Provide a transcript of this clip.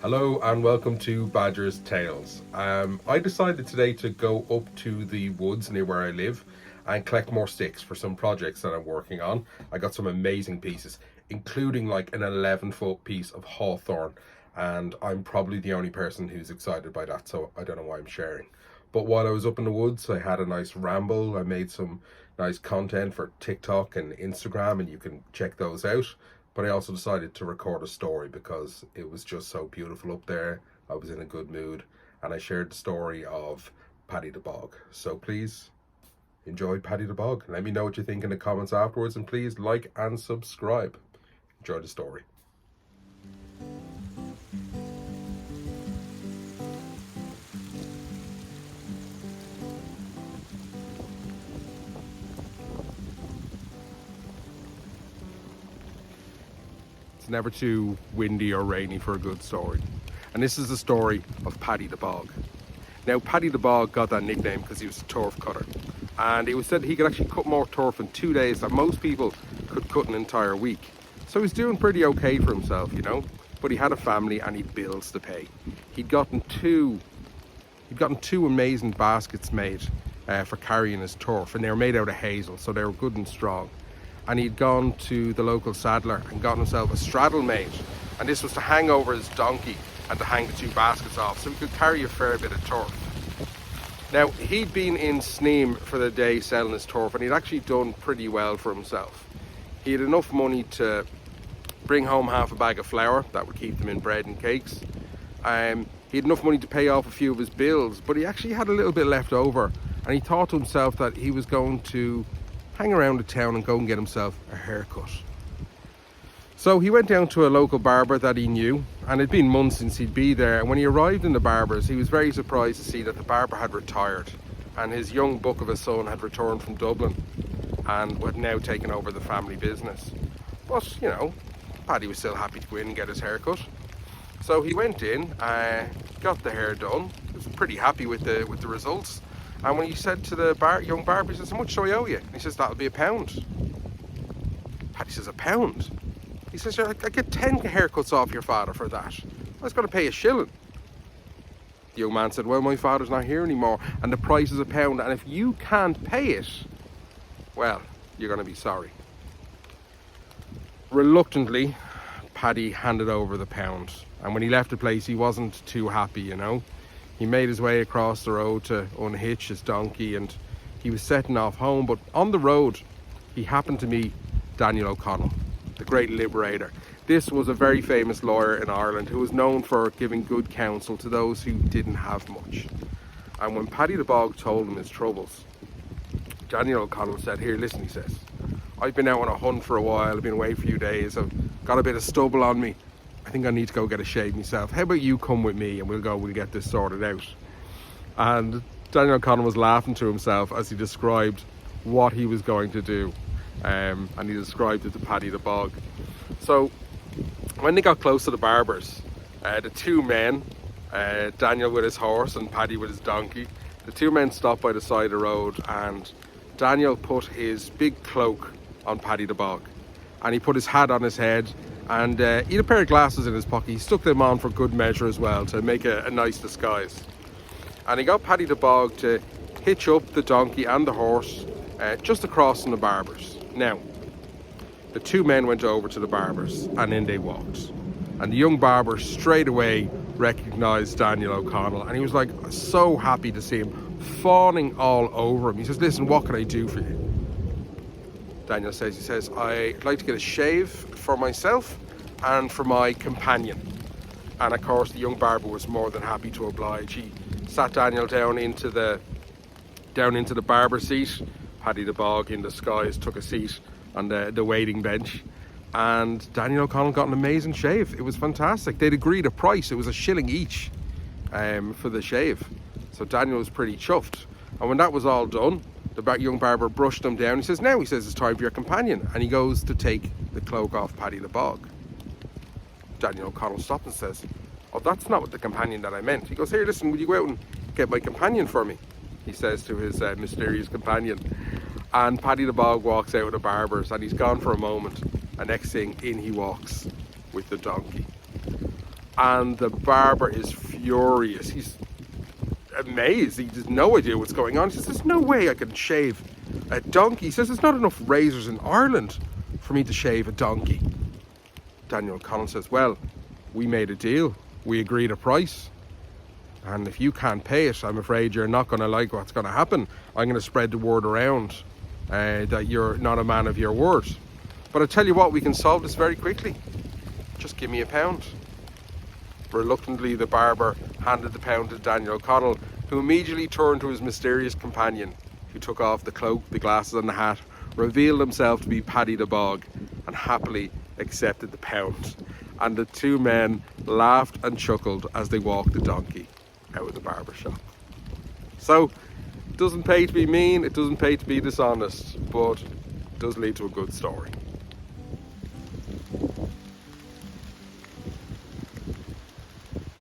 Hello and welcome to Badger's Tales. I decided today to go up to the woods near where I live and collect more sticks for some projects that I'm working on. I got some amazing pieces, including like an 11-foot piece of hawthorn, and I'm probably the only person who's excited by that, so I don't know why I'm sharing. But while I was up in the woods, I had a nice ramble. I made some nice content for TikTok and Instagram, and you can check those out. But I also decided to record a story because it was just so beautiful up there. I was in a good mood and I shared the story of Paddy the Bog. So please enjoy Paddy the Bog. Let me know what you think in the comments afterwards, and please like and subscribe. Enjoy the story. It's never too windy or rainy for a good story. And this is the story of Paddy the Bog. Now, Paddy the Bog got that nickname because he was a turf cutter. And it was said he could actually cut more turf in 2 days than most people could cut an entire week. So he was doing pretty okay for himself, you know. But he had a family and he had bills to pay. He'd gotten two amazing baskets made for carrying his turf, and they were made out of hazel, so they were good and strong. And he'd gone to the local saddler and gotten himself a straddle made, and this was to hang over his donkey and to hang the two baskets off so he could carry a fair bit of turf. Now, he'd been in Sneem for the day selling his turf, and he'd actually done pretty well for himself. He had enough money to bring home half a bag of flour that would keep them in bread and cakes. He had enough money to pay off a few of his bills, but he actually had a little bit left over, and he thought to himself that he was going to hang around the town and go and get himself a haircut. So he went down to a local barber that he knew, and it'd been months since he'd been there, and when he arrived in the barber's, he was very surprised to see that the barber had retired and his young buck of a son had returned from Dublin and had now taken over the family business. But, you know, Paddy was still happy to go in and get his haircut. So he went in, got the hair done, was pretty happy with the results. And when he said to the young barber, he says, "How much do I owe you?" And he says, "That'll be £1." Paddy says, £1? He says, "I get 10 haircuts off your father for that. I was going to pay £1." The young man said, "Well, my father's not here anymore and the price is £1, and if you can't pay it, well, you're going to be sorry." Reluctantly, Paddy handed over the £1, and when he left the place, he wasn't too happy, you know. He made his way across the road to unhitch his donkey and he was setting off home, but on the road he happened to meet Daniel O'Connell, the great liberator. This was a very famous lawyer in Ireland who was known for giving good counsel to those who didn't have much. And when Paddy the Bog told him his troubles, Daniel O'Connell said, "Here, listen," he says, "I've been out on a hunt for a while, I've been away for a few days, I've got a bit of stubble on me. I think I need to go get a shave myself. How about you come with me and we'll get this sorted out?" And Daniel O'Connell was laughing to himself as he described what he was going to do. And he described it to Paddy the Bog. So when they got close to the barber's, the two men, Daniel with his horse and Paddy with his donkey, the two men stopped by the side of the road, and Daniel put his big cloak on Paddy the Bog and he put his hat on his head, and he had a pair of glasses in his pocket. He stuck them on for good measure as well to make a nice disguise. And he got Paddy the Bog to hitch up the donkey and the horse just across from the barber's. Now, the two men went over to the barber's and in they walked. And the young barber straight away recognised Daniel O'Connell, and he was like so happy to see him, fawning all over him. He says, "Listen, what can I do for you?" Daniel says, "I'd like to get a shave for myself and for my companion." And of course the young barber was more than happy to oblige. He sat Daniel down into the barber seat. Paddy the Bog in disguise took a seat on the waiting bench, and Daniel O'Connell got an amazing shave. It was fantastic. They'd agreed a price. It was £1 each for the shave. So Daniel was pretty chuffed. And when that was all done, the young barber brushed him down. He says, "Now," he says, "it's time for your companion." And he goes to take the cloak off Paddy the Bog. Daniel O'Connell stopped and says, "Oh, that's not what the companion that I meant." He goes, "Here, listen, will you go out and get my companion for me?" He says to his mysterious companion. And Paddy the Bog walks out of the barber's, and he's gone for a moment, and next thing, in he walks with the donkey. And the barber is furious. He's amazed. He has no idea what's going on. He says, there's no way I can shave a donkey. He says, there's not enough razors in Ireland for me to shave a donkey. Daniel O'Connell says, well, we made a deal. We agreed a price. And if you can't pay it, I'm afraid you're not going to like what's going to happen. I'm going to spread the word around that you're not a man of your word. But I tell you what, we can solve this very quickly. Just give me £1. Reluctantly, the barber handed the pound to Daniel O'Connell, who immediately turned to his mysterious companion, who took off the cloak, the glasses and the hat, revealed himself to be Paddy the Bog, and happily accepted the £1. And the two men laughed and chuckled as they walked the donkey out of the barber shop. So, it doesn't pay to be mean, it doesn't pay to be dishonest, but it does lead to a good story.